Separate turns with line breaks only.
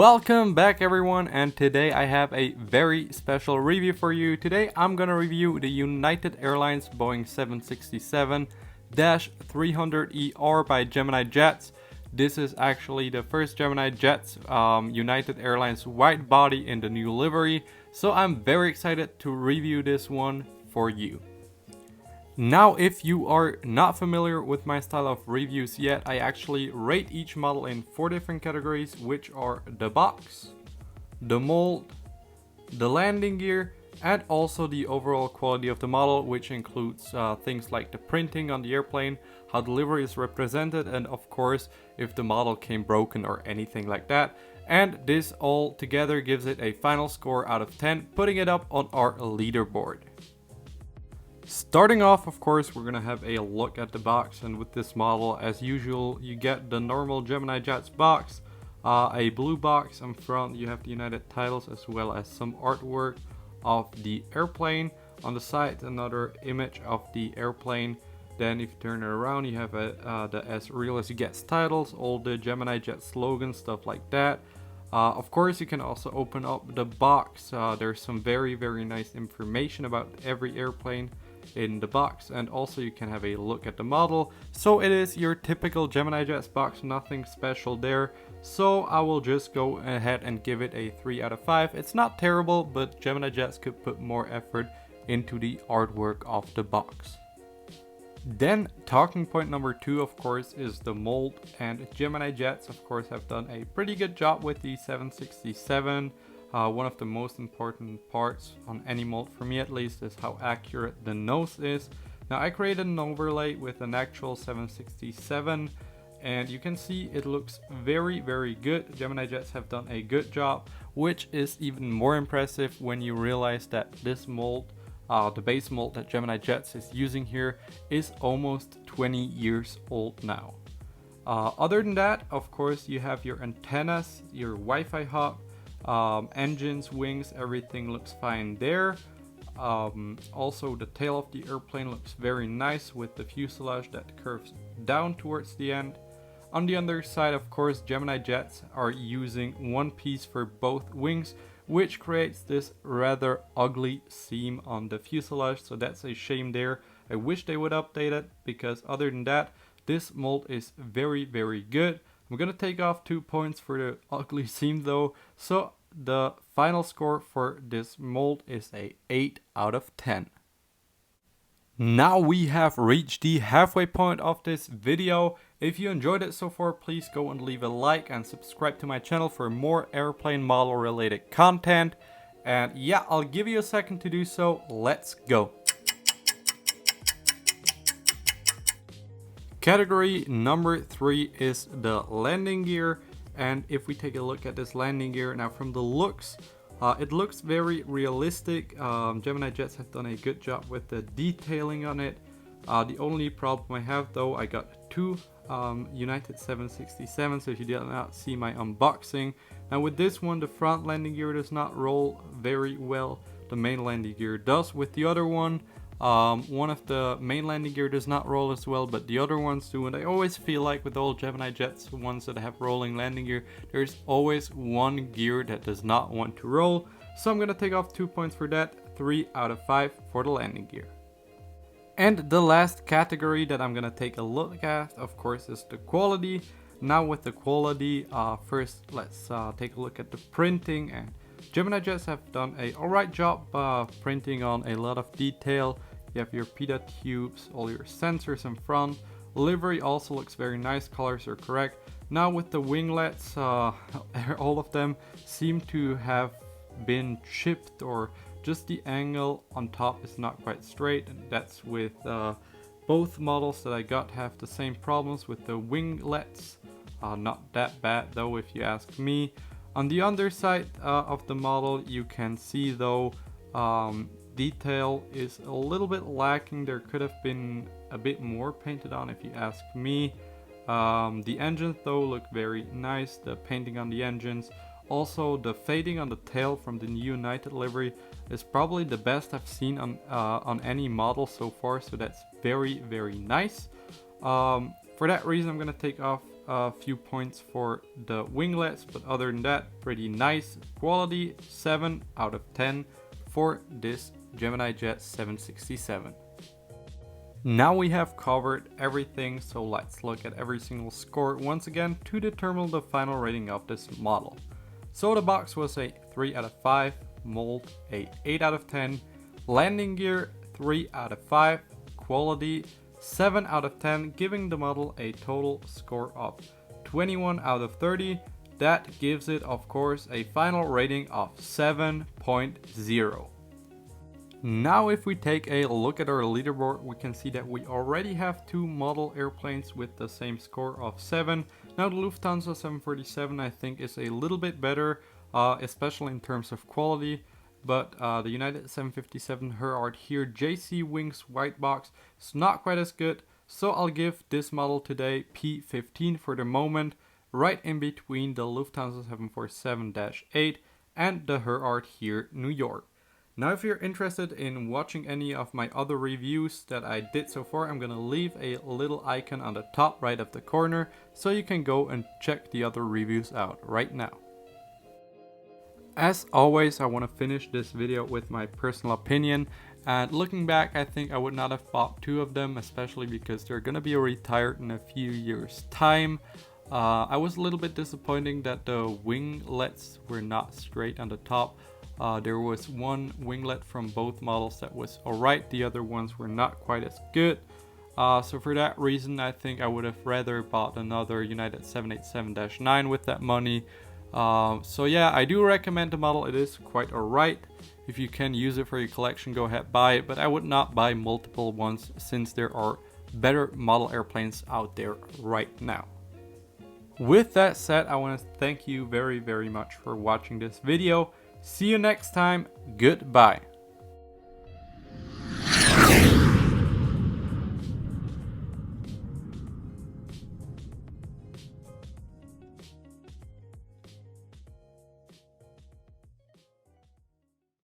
Welcome back everyone, and today I have a very special review for you. Today I'm gonna review the United Airlines Boeing 767-300ER by Gemini Jets. This is actually the first Gemini Jets United Airlines wide body in the new livery, so I'm very excited to review this one for you. Now, if you are not familiar with my style of reviews yet, I actually rate each model in 4 different categories, which are the box, the mold, the landing gear, and also the overall quality of the model, which includes things like the printing on the airplane, how the livery is represented, and of course, if the model came broken or anything like that. And this all together gives it a final score out of 10, putting it up on our leaderboard. Starting off, of course, we're gonna have a look at the box, and with this model, as usual, you get the normal Gemini Jets box, a blue box. In front you have the United titles as well as some artwork of the airplane. On the side, another image of the airplane. Then if you turn it around, you have the As Real As You Get titles, all the Gemini Jet slogans, stuff like that. Of course, you can also open up the box. There's some very nice information about every airplane in the box, and also you can have a look at the model. So it is your typical Gemini Jets box, nothing special there. So I will just go ahead and give it a 3 out of 5. It's not terrible, but Gemini Jets could put more effort into the artwork of the box. Then talking point number 2, of course, is the mold, and Gemini Jets of course have done a pretty good job with the 767. One of the most important parts on any mold, for me at least, is how accurate the nose is. Now I created an overlay with an actual 767, and you can see it looks very good. Gemini Jets have done a good job, which is even more impressive when you realize that this mold, the base mold that Gemini Jets is using here, is almost 20 years old now. Other than that, of course, you have your antennas, your Wi-Fi hub, engines, wings, everything looks fine there. Also, the tail of the airplane looks very nice with the fuselage that curves down towards the end. On the underside, of course, Gemini Jets are using one piece for both wings, which creates this rather ugly seam on the fuselage, so that's a shame there. I wish they would update it, because other than that, this mold is very good. I'm gonna take off 2 points for the ugly seam though, so the final score for this mold is a 8 out of 10. Now we have reached the halfway point of this video. If you enjoyed it so far, please go and leave a like and subscribe to my channel for more airplane model related content. And yeah, I'll give you a second to do so. Let's go. Category number 3 is the landing gear, and if we take a look at this landing gear now, from the looks, it looks very realistic. Gemini Jets have done a good job with the detailing on it. The only problem I have though, I got 2 United 767, so if you did not see my unboxing. Now with this one, the front landing gear does not roll very well. The main landing gear does. With the other one, one of the main landing gear does not roll as well, but the other ones do. And I always feel like with all Gemini Jets ones that have rolling landing gear, there's always one gear that does not want to roll. So I'm gonna take off 2 points for that, 3 out of 5 for the landing gear. And the last category that I'm gonna take a look at, of course, is the quality. Now with the quality, first let's take a look at the printing, and Gemini Jets have done a alright job printing on a lot of detail. You have your pita tubes, all your sensors in front. Livery also looks very nice, colors are correct. Now with the winglets, all of them seem to have been chipped, or just the angle on top is not quite straight, and that's with both models that I got have the same problems with the winglets. Not that bad though, if you ask me. On the underside of the model, you can see though, detail is a little bit lacking. There could have been a bit more painted on, if you ask me. The engines though look very nice, the painting on the engines. Also, the fading on the tail from the new United livery is probably the best I've seen on any model so far, so that's very nice. For that reason, I'm gonna take off a few points for the winglets, but other than that, pretty nice. Quality 7 out of 10 for this Gemini Jet 767. Now we have covered everything, so let's look at every single score once again to determine the final rating of this model. So the box was a 3 out of 5, mold a 8 out of 10, landing gear 3 out of 5, quality 7 out of 10, giving the model a total score of 21 out of 30. That gives it, of course, a final rating of 7.0. Now if we take a look at our leaderboard, we can see that we already have 2 model airplanes with the same score of 7. Now the Lufthansa 747 I think is a little bit better, especially in terms of quality, but the United 757 Herart here JC Wings white box is not quite as good, so I'll give this model today P15 for the moment, right in between the Lufthansa 747-8 and the Herart here New York. Now if you're interested in watching any of my other reviews that I did so far, I'm gonna leave a little icon on the top right of the corner so you can go and check the other reviews out right now. As always, I want to finish this video with my personal opinion, and looking back I think I would not have bought 2 of them, especially because they're gonna be retired in a few years time. I was a little bit disappointed that the winglets were not straight on the top. There was one winglet from both models that was alright, the other ones were not quite as good. So for that reason I think I would have rather bought another United 787-9 with that money. So yeah, I do recommend the model, it is quite alright. If you can use it for your collection, go ahead buy it, but I would not buy multiple ones since there are better model airplanes out there right now. With that said, I want to thank you very much for watching this video. See you next time. Goodbye.